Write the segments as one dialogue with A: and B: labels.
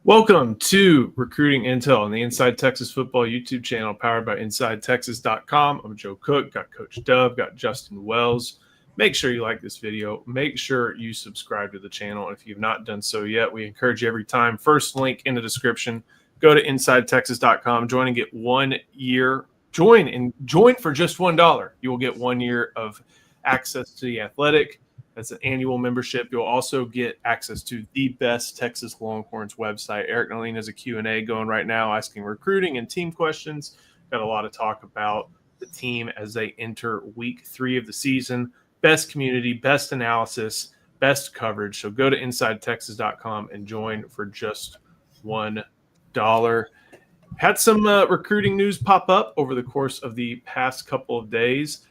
A: Welcome to Recruiting Intel on the Inside Texas Football YouTube channel powered by InsideTexas.com. I'm Joe Cook, got Coach Dove, got Justin Wells. Make sure you like this video. Make sure you subscribe to the channel. And if you've not done so yet, we encourage you every time. First link in the description. Go to InsideTexas.com. Join and get 1 year. Join for just $1. You will get 1 year of access to The Athletic. That's an annual membership. You'll also get access to the best Texas Longhorns website. Eric Nalina has a Q&A going right now asking recruiting and team questions. Got a lot of talk about the team as they enter week 3 of the season. Best community, best analysis, best coverage. So go to InsideTexas.com and join for just $1. Had some recruiting news pop up over the course of the past couple of days.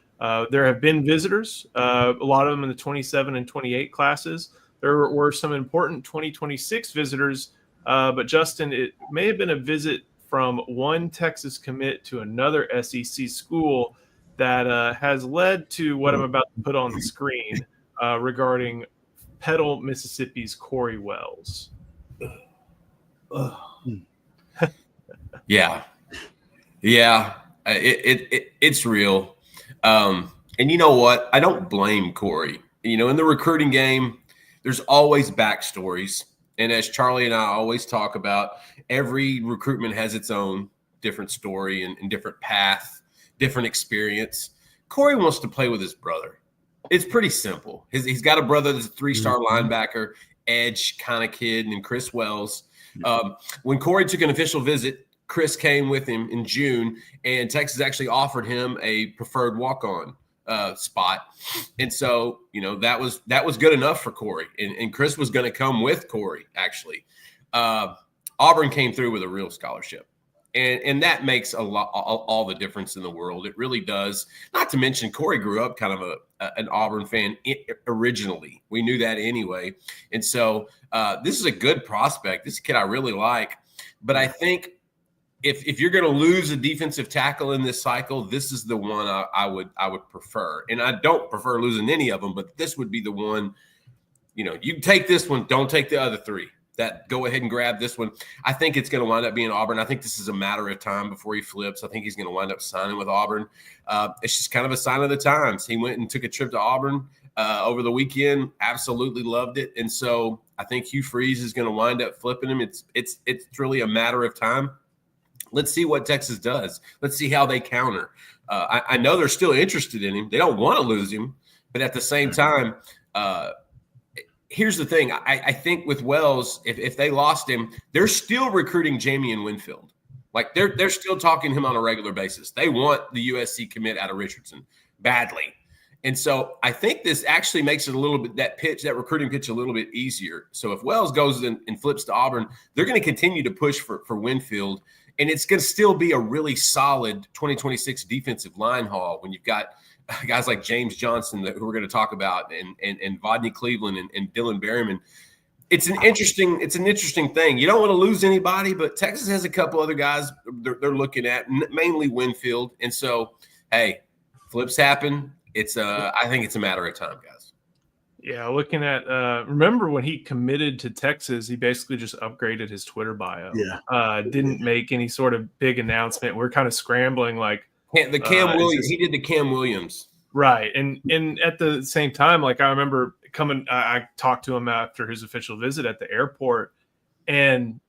A: There have been visitors, a lot of them in the 27 and 28 classes. There were some important 2026 visitors, but Justin, it may have been a visit from one Texas commit to another SEC school that has led to what I'm about to put on the screen regarding Petal, Mississippi's Corey Wells.
B: Yeah, it's real. And you know what? I don't blame Corey. You know, in the recruiting game, there's always backstories. And as Charlie and I always talk about, every recruitment has its own different story and different path, different experience. Corey wants to play with his brother. It's pretty simple. He's got a brother that's a 3-star linebacker, edge kind of kid, and Chris Wells. When Corey took an official visit, Chris came with him in June, and Texas actually offered him a preferred walk-on spot. And so, you know, that was good enough for Corey. And Chris was going to come with Corey, actually. Auburn came through with a real scholarship. And that makes all the difference in the world. It really does. Not to mention, Corey grew up kind of an Auburn fan originally. We knew that anyway. And so this is a good prospect. This kid I really like. But I think if you're going to lose a defensive tackle in this cycle, this is the one I would prefer. And I don't prefer losing any of them, but this would be the one. You know, you take this one, don't take the other 3. That go ahead and grab this one. I think it's going to wind up being Auburn. I think this is a matter of time before he flips. I think he's going to wind up signing with Auburn. It's just kind of a sign of the times. He went and took a trip to Auburn over the weekend. Absolutely loved it. And so I think Hugh Freeze is going to wind up flipping him. It's really a matter of time. Let's see what Texas does. Let's see how they counter. I know they're still interested in him. They don't want to lose him, but at the same time, here's the thing. I think with Wells, if they lost him, they're still recruiting Jamie Winfield. Like they're still talking to him on a regular basis. They want the USC commit out of Richardson badly. And so I think this actually makes it a little bit, that recruiting pitch a little bit easier. So if Wells goes and flips to Auburn, they're going to continue to push for Winfield. And it's going to still be a really solid 2026 defensive line haul when you've got guys like James Johnson who we're going to talk about and Vodney Cleveland and Dylan Berryman. It's an interesting thing. You don't want to lose anybody, but Texas has a couple other guys they're looking at, mainly Winfield. And so, hey, flips happen. I think it's a matter of time, guys.
A: Yeah, looking at remember when he committed to Texas, he basically just upgraded his Twitter bio.
C: Yeah.
A: Didn't make any sort of big announcement. We're kind of scrambling like
B: the Cam Williams. He did the Cam Williams.
A: Right. And at the same time, like I remember I talked to him after his official visit at the airport, and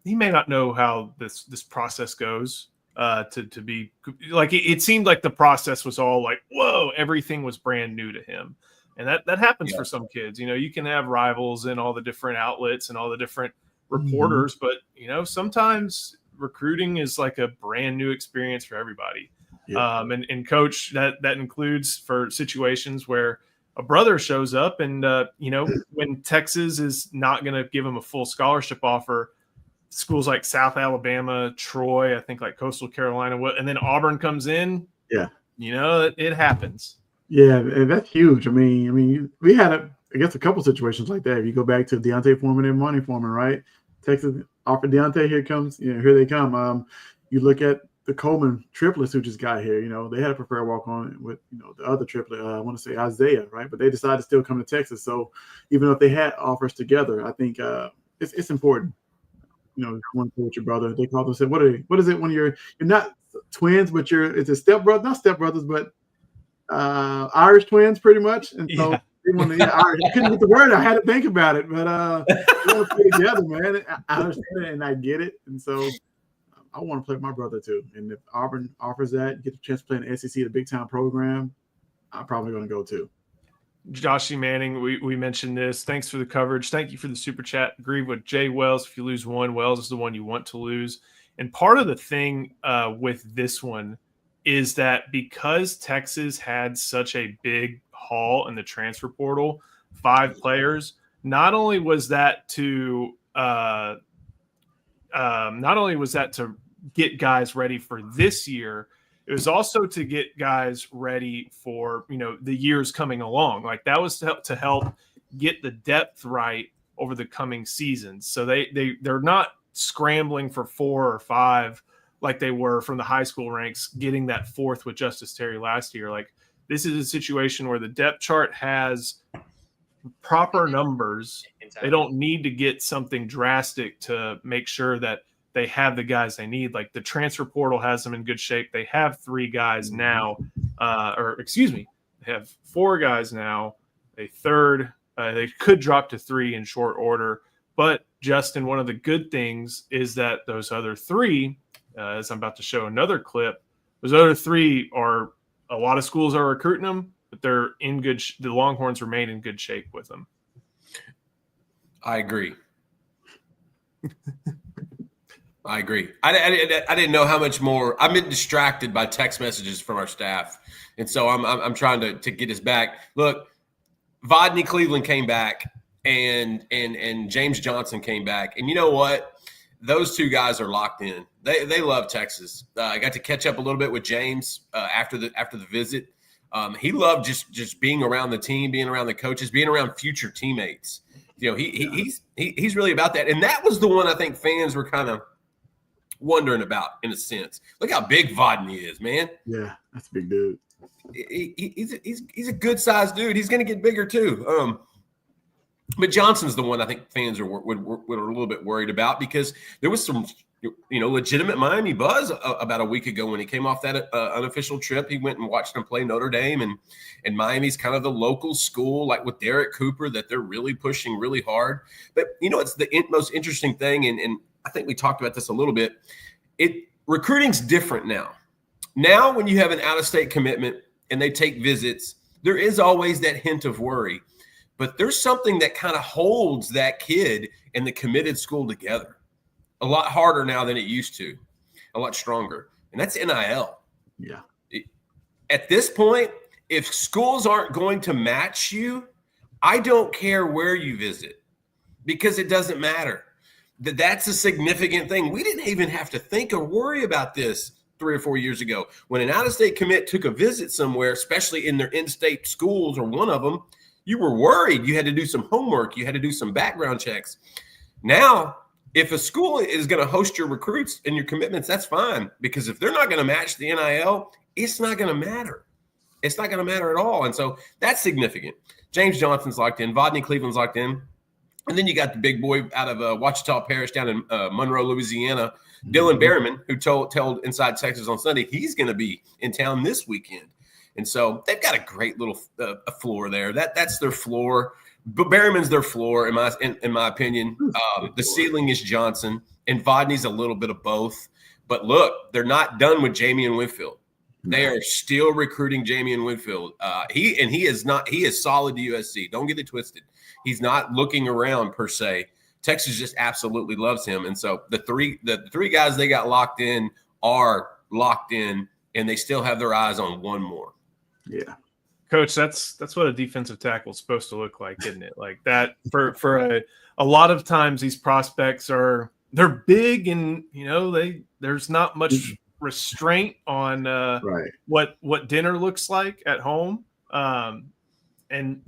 A: he may not know how this process goes to be like it seemed like the process was all like, whoa, everything was brand new to him. And that happens for some kids. You know, you can have rivals in all the different outlets and all the different reporters, but, you know, sometimes recruiting is like a brand new experience for everybody. Yeah. And coach, that includes for situations where a brother shows up and, you know, when Texas is not going to give him a full scholarship offer, schools like South Alabama, Troy, I think like Coastal Carolina, and then Auburn comes in.
C: Yeah.
A: You know, it happens.
C: Yeah, and that's huge. I mean, we had I guess a couple situations like that. If you go back to Deontay Foreman and Monty Foreman, right? Texas offered Deontay, here they come. You look at the Coleman triplets who just got here. You know, they had a preferred walk on with the other triplet. I want to say Isaiah, right? But they decided to still come to Texas. So even if they had offers together, I think it's important. I want to play with your brother. They call them, say, what is it when you're not twins, but it's a stepbrother, not stepbrothers, but Irish twins, pretty much. And so they want to, Irish. I couldn't get the word. I had to think about it, but they want to play together, man. I understand it and I get it, and so I want to play with my brother too. And if Auburn offers that, you get the chance to play in the SEC, the big time program, I'm probably going to go too.
A: Joshy Manning, we mentioned this. Thanks for the coverage. Thank you for the super chat. Agree with Jay Wells. If you lose one, Wells is the one you want to lose. And part of the thing with this one is that because Texas had such a big haul in the transfer portal, 5 players, not only was that to get guys ready for this year, it was also to get guys ready for, the years coming along. Like that was to help get the depth right over the coming seasons. So they're not scrambling for 4 or 5 like they were from the high school ranks, getting that 4th with Justice Terry last year. Like this is a situation where the depth chart has proper numbers. They don't need to get something drastic to make sure that they have the guys they need. Like the transfer portal has them in good shape. They have 3 guys now, they have 4 guys now. A third, they could drop to 3 in short order. But Justin, one of the good things is that those other 3, as I'm about to show another clip, those other 3 are, a lot of schools are recruiting them, but they're in good. The Longhorns remain in good shape with them.
B: I agree. I agree. I didn't know how much more. I've been distracted by text messages from our staff, and so I'm trying to get us back. Look, Vodney Cleveland came back, and James Johnson came back, and you know what? Those 2 guys are locked in. They love Texas. I got to catch up a little bit with James after the visit. He loved just being around the team, being around the coaches, being around future teammates. He's really about that, and that was the one I think fans were kind of wondering about in a sense. Look how big Vodney is, man.
C: Yeah, that's a big dude.
B: He's a good sized dude. He's going to get bigger too. But Johnson's the one I think fans were a little bit worried about because there was some legitimate Miami buzz about a week ago when he came off that unofficial trip. He went and watched him play Notre Dame, and Miami's kind of the local school, like with Derek Cooper, that they're really pushing really hard. But it's the most interesting thing, and I think we talked about this a little bit. Recruiting's different now. Now, when you have an out-of-state commitment and they take visits, there is always that hint of worry. But there's something that kind of holds that kid and the committed school together a lot harder now than it used to, a lot stronger. And that's NIL.
C: Yeah.
B: At this point, if schools aren't going to match you, I don't care where you visit because it doesn't matter. That's a significant thing. We didn't even have to think or worry about this 3 or 4 years ago. When an out-of-state commit took a visit somewhere, especially in their in-state schools or one of them, you were worried. You had to do some homework. You had to do some background checks. Now, if a school is going to host your recruits and your commitments, that's fine. Because if they're not going to match the NIL, it's not going to matter. It's not going to matter at all. And so that's significant. James Johnson's locked in. Vodney Cleveland's locked in. And then you got the big boy out of Ouachita Parish down in Monroe, Louisiana, Dylan Berryman, who told Inside Texas on Sunday he's going to be in town this weekend. And so they've got a great little floor there. That's their floor. But Berryman's their floor, in my opinion. The ceiling is Johnson, and Vodney's a little bit of both. But look, they're not done with Jamie Winfield. They are still recruiting Jamie Winfield. He is not. He is solid to USC. Don't get it twisted. He's not looking around per se. Texas just absolutely loves him, and so the three guys they got locked in are locked in, and they still have their eyes on one more.
C: Yeah,
A: Coach, that's what a defensive tackle is supposed to look like, isn't it? Like that for a lot of times these prospects they're big and there's not much restraint on
C: right.
A: what dinner looks like at home, and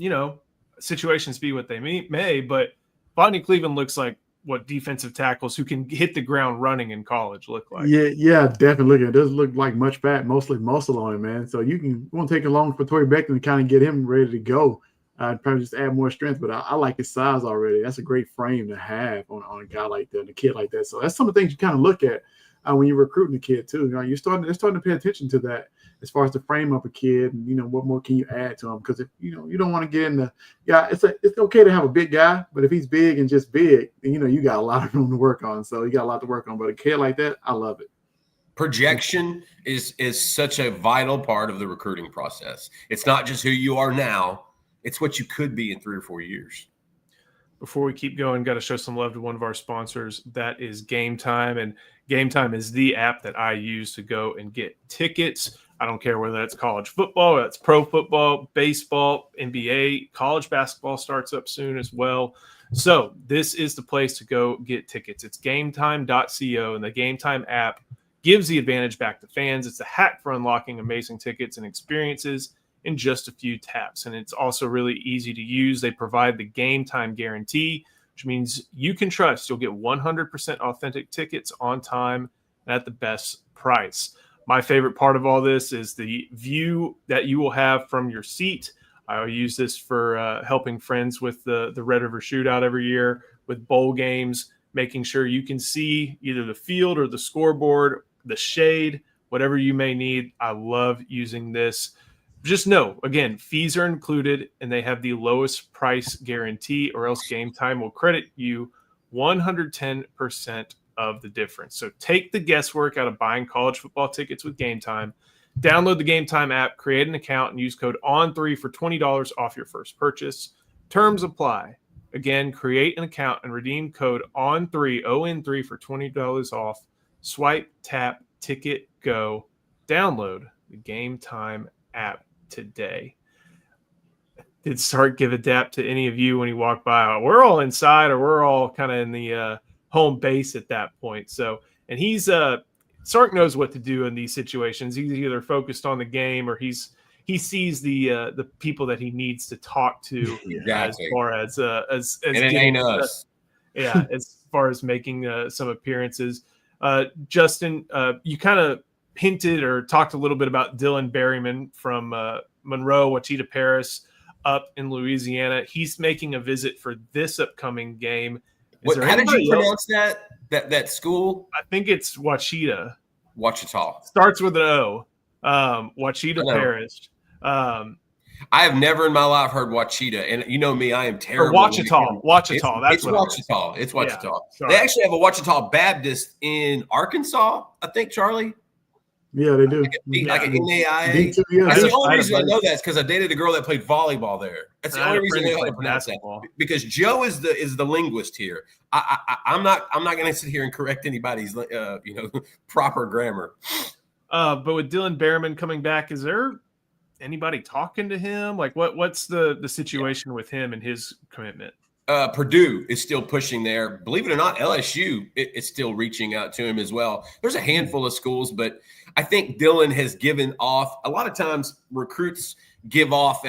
A: situations be what they may, but Vodney Cleveland looks like what defensive tackles who can hit the ground running in college look like.
C: Yeah, definitely. It doesn't look like much fat, mostly muscle on it, man. So you won't take it long for Torrey Beckton to kind of get him ready to go. I'd probably just add more strength, but I like his size already. That's a great frame to have on a guy like that, and a kid like that. So that's some of the things you kind of look at when you're recruiting a kid too. They're starting to pay attention to that as far as the frame of a kid, and what more can you add to him? Because if you don't want to get in the it's okay to have a big guy, but if he's big and just big, then you got a lot of room to work on. So you got a lot to work on. But a kid like that, I love it.
B: Projection is such a vital part of the recruiting process. It's not just who you are now, it's what you could be in 3 or 4 years.
A: Before we keep going, got to show some love to one of our sponsors. That is Game Time. And Game Time is the app that I use to go and get tickets. I don't care whether that's college football, that's pro football, baseball, NBA, college basketball starts up soon as well. So this is the place to go get tickets. It's gametime.co, and the Game Time app gives the advantage back to fans. It's a hack for unlocking amazing tickets and experiences in just a few taps. And it's also really easy to use. They provide the Game Time guarantee, which means you can trust you'll get 100% authentic tickets on time and at the best price. My favorite part of all this is the view that you will have from your seat. I use this for helping friends with the Red River Shootout every year, with bowl games, making sure you can see either the field or the scoreboard, the shade, whatever you may need. I love using this. Just know, again, fees are included, and they have the lowest price guarantee, or else Game Time will credit you 110% of the difference. So take the guesswork out of buying college football tickets with Game Time. Download the Game Time app, create an account, and use code ON3 for $20 off your first purchase. Terms apply. Again, create an account and redeem code ON3, ON3 for $20 off. Swipe, tap, ticket, go. Download the Game Time app today. Did Sark give a dap to any of you when he walked by? We're all inside, or we're all kind of in the home base at that point. So, and he's Sark knows what to do in these situations. He's either focused on the game, or he sees the people that he needs to talk to.
B: Exactly.
A: As far as
B: and it ain't us.
A: As far as making some appearances. Justin, you kind of hinted or talked a little bit about Dylan Berryman from Monroe, Ouachita Paris, up in Louisiana. He's making a visit for this upcoming game.
B: How did you pronounce that school?
A: I think it's Ouachita. Starts with an O. Ouachita Paris.
B: I have never in my life heard Ouachita, and you know me, I am terrible.
A: Ouachita.
B: It's Ouachita. It's Ouachita.
A: Yeah,
B: they actually have a Ouachita Baptist in Arkansas, I think, Charlie.
C: Yeah, they do.
B: Like an NAIA.
C: Yeah,
B: that's the only reason I know that is because I dated a girl that played volleyball there. That's the only reason I know how to pronounce that. Because Joe is the linguist here. I'm not going to sit here and correct anybody's proper grammar.
A: But with Dylan Berryman coming back, is there anybody talking to him? Like what's the situation with him and his commitment?
B: Purdue is still pushing there. Believe it or not, LSU is still reaching out to him as well. There's a handful of schools, but I think Dylan has given off – a lot of times recruits give off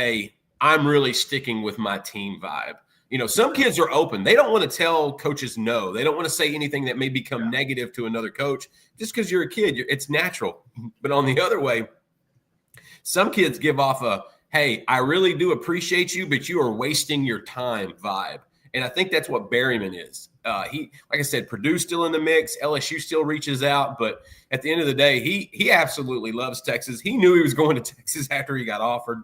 B: I'm really sticking with my team vibe. Some kids are open. They don't want to tell coaches no. They don't want to say anything that may become negative to another coach just because you're a kid. It's natural. But on the other way, some kids give off hey, I really do appreciate you, but you are wasting your time vibe. And I think that's what Berryman is. He, like I said, Purdue's still in the mix. LSU still reaches out. But at the end of the day, he absolutely loves Texas. He knew he was going to Texas after he got offered.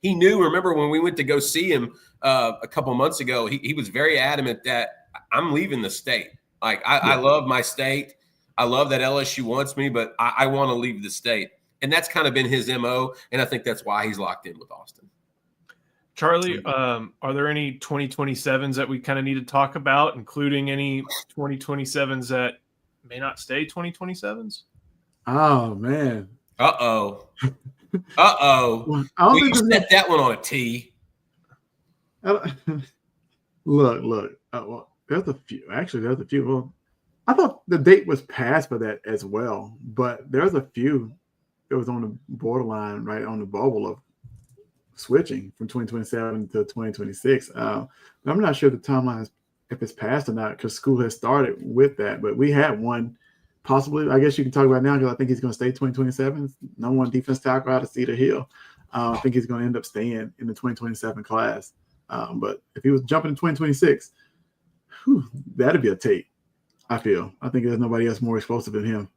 B: He knew, remember when we went to go see him a couple months ago, he was very adamant that I'm leaving the state. Like, I love my state. I love that LSU wants me, but I want to leave the state. And that's kind of been his MO, and I think that's why he's locked in with Austin.
A: Charlie, are there any 2027s that we kind of need to talk about, including any 2027s that may not stay 2027s?
C: Oh, man.
B: Uh-oh. We set that one on a T.
C: Look. Well, there's a few. Actually, there's a few. Well, I thought the date was passed for that as well, but there's a few that was on the borderline, right on the bubble of switching from 2027 to 2026. But I'm not sure the timeline is, if it's passed or not, because school has started with that. But we had one possibly. I guess you can talk about now because I think he's going to stay 2027. No one defense tackle out of Cedar Hill. I think he's going to end up staying in the 2027 class. But if he was jumping in 2026, that'd be a take. I think there's nobody else more explosive than him.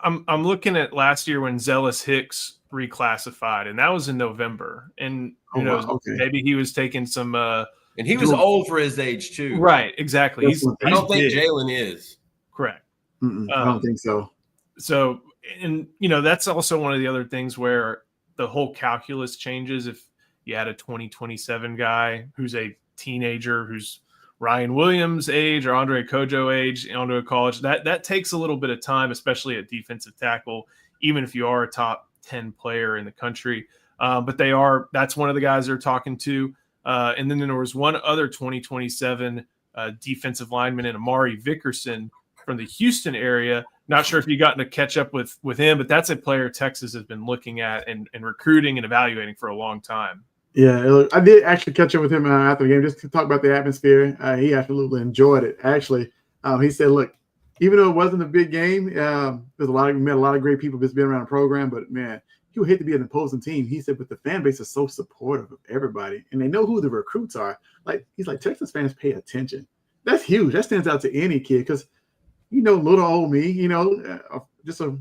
A: I'm looking at last year when Zealous Hicks reclassified, and that was in November. And maybe he was taking some.
B: And he was old for his age too.
A: Right, exactly.
B: I don't think Jalen is.
A: Correct.
C: I don't think so.
A: So, and that's also one of the other things where the whole calculus changes. If you had a 2027 guy who's a teenager, who's Ryan Williams' age or Andre Kojo age onto a college, that takes a little bit of time, especially at defensive tackle, even if you are a top 10 player in the country. But that's one of the guys they're talking to. And then there was one other 2027 defensive lineman in Amari Vickerson from the Houston area. Not sure if you gotten to catch up with him, but that's a player Texas has been looking at and recruiting and evaluating for a long time.
C: Yeah, I did actually catch up with him after the game just to talk about the atmosphere. He absolutely enjoyed it. Actually, he said, "Look, even though it wasn't a big game, we met a lot of great people just being around the program. But man, he would hate to be an opposing team." He said, "But the fan base is so supportive of everybody, and they know who the recruits are. He's like Texas fans pay attention. That's huge. That stands out to any kid because little old me, just a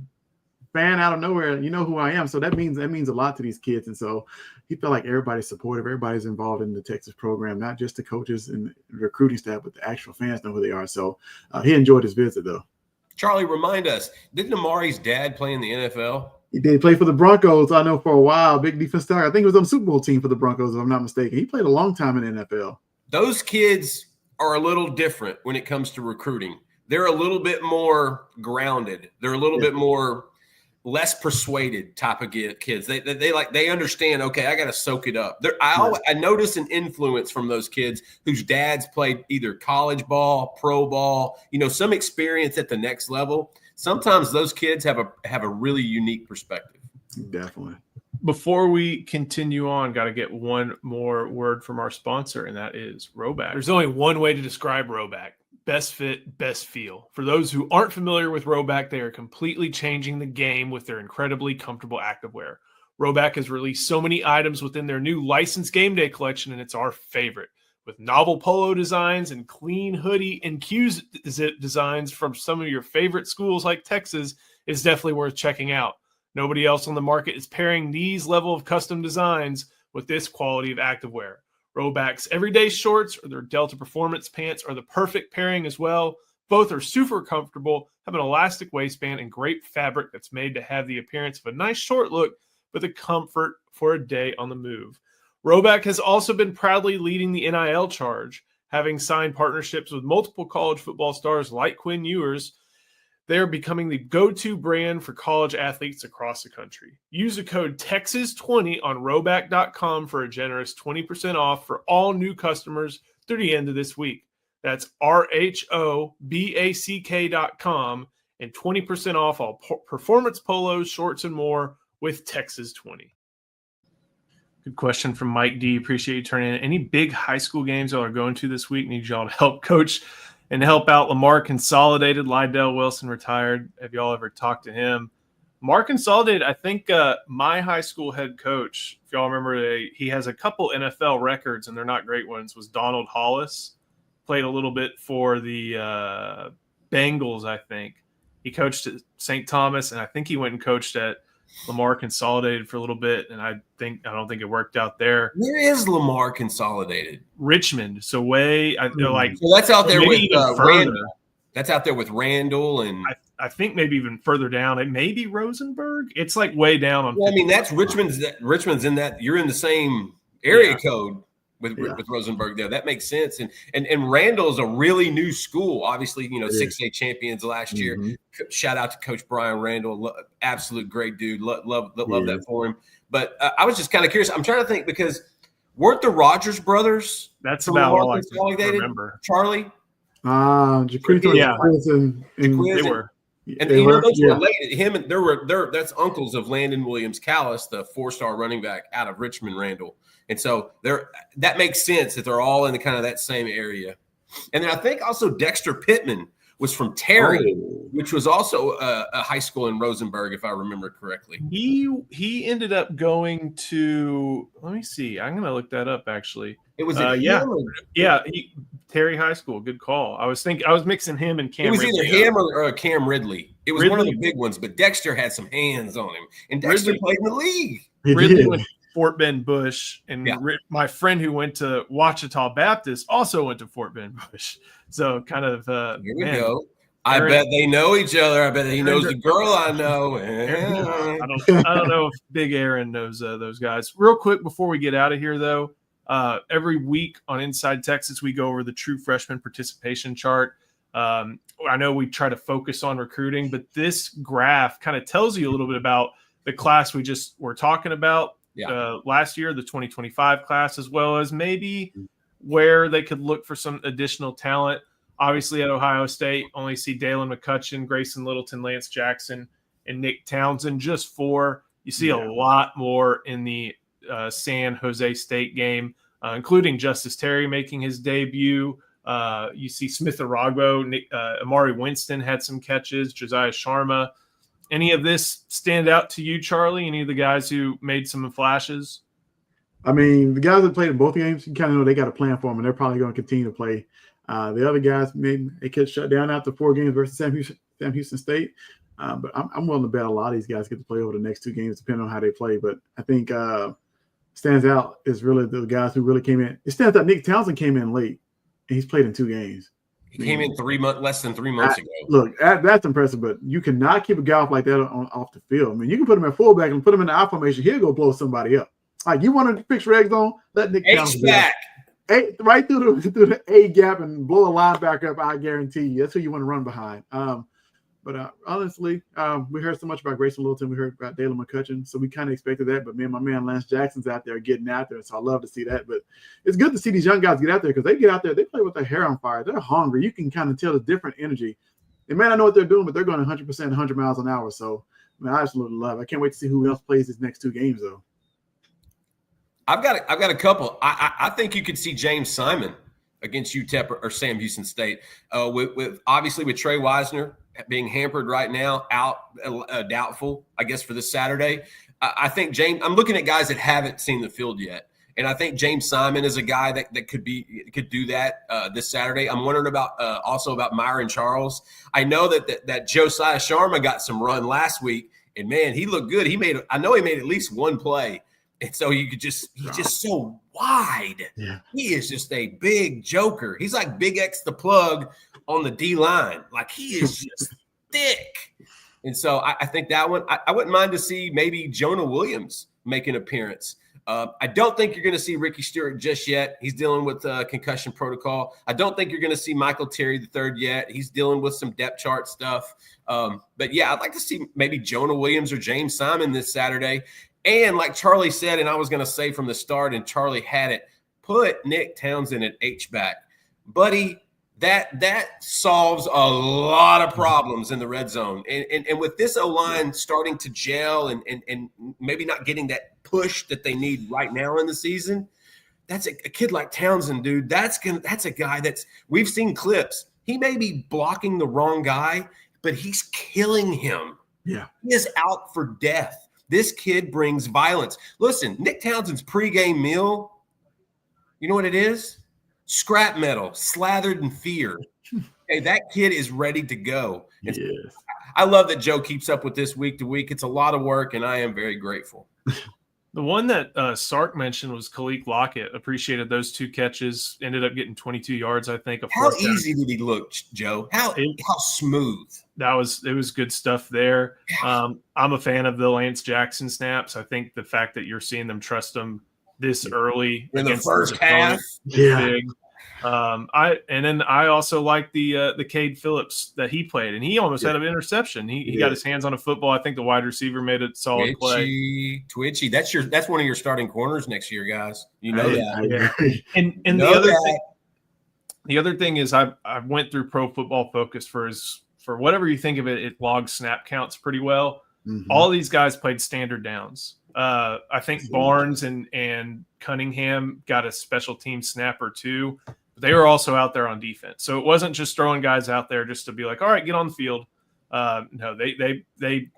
C: fan out of nowhere, who I am. So that means a lot to these kids. And so he felt like everybody's supportive, everybody's involved in the Texas program, not just the coaches and the recruiting staff, but the actual fans know who they are. So he enjoyed his visit, though.
B: Charlie, remind us, didn't Amari's dad play in the NFL?
C: He did play for the Broncos, I know, for a while. Big defense star. I think he was on the Super Bowl team for the Broncos, if I'm not mistaken. He played a long time in the NFL.
B: Those kids are a little different when it comes to recruiting. They're a little bit more grounded. They're a little bit more less persuaded type of kids. They understand, okay, I got to soak it up. I notice an influence from those kids whose dads played either college ball, pro ball, some experience at the next level. Sometimes those kids have a really unique perspective.
C: Definitely.
A: Before we continue on, got to get one more word from our sponsor, and that is Roback. There's only one way to describe Roback. Best fit, best feel. For those who aren't familiar with Roback, they are completely changing the game with their incredibly comfortable activewear. Roback has released so many items within their new licensed game day collection, and it's our favorite. With novel polo designs and clean hoodie and Q-zip designs from some of your favorite schools like Texas, it's definitely worth checking out. Nobody else on the market is pairing these level of custom designs with this quality of activewear. Roback's everyday shorts or their Delta Performance pants are the perfect pairing as well. Both are super comfortable, have an elastic waistband, and great fabric that's made to have the appearance of a nice short look, but the comfort for a day on the move. Roback has also been proudly leading the NIL charge, having signed partnerships with multiple college football stars like Quinn Ewers. They are becoming the go-to brand for college athletes across the country. Use the code TEXAS20 on Roback.com for a generous 20% off for all new customers through the end of this week. That's RHOBACK.com and 20% off all performance polos, shorts, and more with Texas20. Good question from Mike D. Appreciate you turning in. Any big high school games y'all are going to this week? Need y'all to help coach and help out. Lamar Consolidated. Lydell Wilson retired. Have y'all ever talked to him? Lamar Consolidated, I think my high school head coach, if y'all remember, he has a couple NFL records, and they're not great ones, was Donald Hollis. Played a little bit for the Bengals, I think. He coached at St. Thomas, and I think he went and coached at Lamar Consolidated for a little bit, and I don't think it worked out there.
B: Where is Lamar Consolidated?
A: Richmond. So
B: so that's out there with Randall. That's out there with Randall, and
A: I think maybe even further down. It may be Rosenberg. It's like way down on.
B: Well, I mean, that's Richmond's in that. You're in the same area code with Rosenberg there. That makes sense. And Randall's a really new school. Obviously, 6A champions last year. Shout out to Coach Brian Randall. Absolute great dude. Love that for him. But I was just kind of curious. I'm trying to think because weren't the Rogers brothers?
A: That's about all I remember.
B: Charlie?
C: Jaquita and
A: they were.
B: And those were related. That's uncles of Landon Williams Callis, the 4-star running back out of Richmond, Randall. And so that makes sense that they're all in the kind of that same area. And then I think also Dexter Pittman was from Terry,
C: Oh.
B: which was also a high school in Rosenberg, if I remember correctly.
A: He ended up going to, let me see. I'm going to look that up actually.
B: It was
A: Terry High School. Good call. I was mixing him and Cam.
B: It was
A: Ridley
B: either him
A: up.
B: or Cam Ridley. It was one of the big ones, but Dexter had some hands on him, and Dexter played in the league.
A: Ridley went to Fort Bend Bush, and
B: Yeah.
A: my friend who went to Ouachita Baptist also went to Fort Bend Bush. So kind of
B: Here we go. I bet they know each other. I bet he knows the girl I know.
A: I don't know if Big Aaron knows those guys. Real quick before we get out of here, though, every week on Inside Texas, we go over the true freshman participation chart. I know we try to focus on recruiting, but this graph kind of tells you a little bit about the class we just were talking about last year, the 2025 class, as well as maybe where they could look for some additional talent. Obviously, at Ohio State, only see Dalen McCutcheon, Grayson Littleton, Lance Jackson, and Nick Townsend, just 4. You see a lot more in the San Jose State game, including Justice Terry making his debut. You see Smith Aragbo, Amari Winston had some catches, Josiah Sharma. Any of this stand out to you, Charlie? Any of the guys who made some flashes?
C: I mean, the guys that played in both games, you kind of know they got a plan for them, and they're probably going to continue to play. The other guys, maybe they could shut down after 4 games versus Sam Houston State. But I'm willing to bet a lot of these guys get to play over the next 2 games, depending on how they play. But I think stands out is really the guys who really came in. It stands out Nick Townsend came in late, and he's played in 2 games.
B: He came in less than 3 months ago.
C: Look, that's impressive, but you cannot keep a guy off like that off the field. I mean, you can put him at fullback and put him in the I formation. He'll go blow somebody up. Like, you want to fix your egg zone? Let Nick Townsend
B: H-back.
C: Right through the A gap and blow a linebacker up. I guarantee you, that's who you want to run behind. But honestly, we heard so much about Grayson Littleton. We heard about Dalen McCutcheon, so we kind of expected that. But my man Lance Jackson's out there getting out there, so I love to see that. But it's good to see these young guys get out there because they get out there, they play with their hair on fire. They're hungry. You can kind of tell the different energy. They may not know what they're doing, but they're going 100%, 100 miles an hour. So, I absolutely love it. I can't wait to see who else plays these next 2 games, though.
B: I've got a couple. I think you could see James Simon against UTEP or Sam Houston State. With obviously with Trey Wisner being hampered right now, out doubtful, I guess, for this Saturday. I think James. I'm looking at guys that haven't seen the field yet, and I think James Simon is a guy that could do that this Saturday. I'm wondering about also about Myron Charles. I know that Josiah Sharma got some run last week, and man, he looked good. I know he made at least 1 play. And so he's just so wide. Yeah. He is just a big joker. He's like Big X the plug on the D line. Like, he is just thick. And so I think that one, I wouldn't mind to see maybe Jonah Williams make an appearance. I don't think you're going to see Ricky Stewart just yet. He's dealing with concussion protocol. I don't think you're going to see Michael Terry III yet. He's dealing with some depth chart stuff. But yeah, I'd like to see maybe Jonah Williams or James Simon this Saturday. And like Charlie said, and I was going to say from the start, and Charlie had it, put Nick Townsend at H-back. Buddy, that solves a lot of problems in the red zone. And with this O-line starting to gel and maybe not getting that push that they need right now in the season, that's a kid like Townsend, dude. That's a guy we've seen clips. He may be blocking the wrong guy, but he's killing him.
C: Yeah.
B: He is out for death. This kid brings violence. Listen, Nick Townsend's pregame meal, you know what it is? Scrap metal, slathered in fear. Hey, that kid is ready to go. Yes. I love that Joe keeps up with this week to week. It's a lot of work, and I am very grateful.
A: The one that Sark mentioned was Khalil Lockett. Appreciated those 2 catches. Ended up getting 22 yards, I think.
B: How easy did he look, Joe? How smooth?
A: It was good stuff there. I'm a fan of the Lance Jackson snaps. I think the fact that you're seeing them trust him this early
B: in the first half,
A: big. I also like the Cade Phillips that he played, and he almost had an interception. He got his hands on a football. I think the wide receiver made a solid play.
B: Twitchy. That's one of your starting corners next year, guys. You know that.
A: Yeah. And the other thing is I went through Pro Football Focus for whatever you think of it. It logs snap counts pretty well. Mm-hmm. All these guys played standard downs. I think Barnes and Cunningham got a special team snap or 2. They were also out there on defense. So it wasn't just throwing guys out there just to be like, all right, get on the field. No, they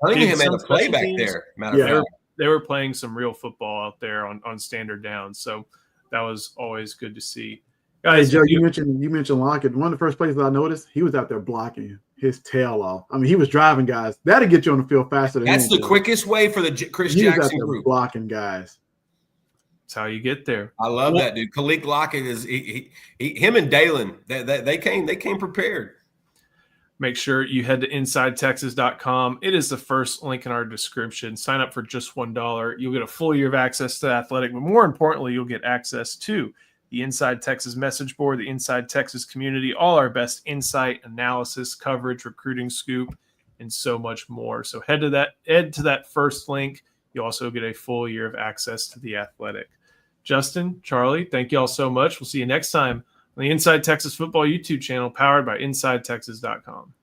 B: Cunningham had a play back there. Matter of fact.
A: They were playing some real football out there on standard downs. So that was always good to see. Guys,
C: hey, Joe, you mentioned Lockett. One of the first plays that I noticed, he was out there blocking his tail off. I mean, he was driving guys. That'll get you on the field faster than
B: That's the quickest way for the Chris Jackson group.
C: Blocking guys.
A: That's how you get there.
B: I love that, dude. Khalil Lockett is him and Dalen. They came prepared.
A: Make sure you head to InsideTexas.com. It is the first link in our description. Sign up for just $1. You'll get a full year of access to Athletic, but more importantly, you'll get access to the Inside Texas message board, the Inside Texas community, all our best insight, analysis, coverage, recruiting scoop, and so much more. So head to that first link. You also get a full year of access to the Athletic. Justin, Charlie, thank you all so much. We'll see you next time on the Inside Texas Football YouTube channel powered by InsideTexas.com.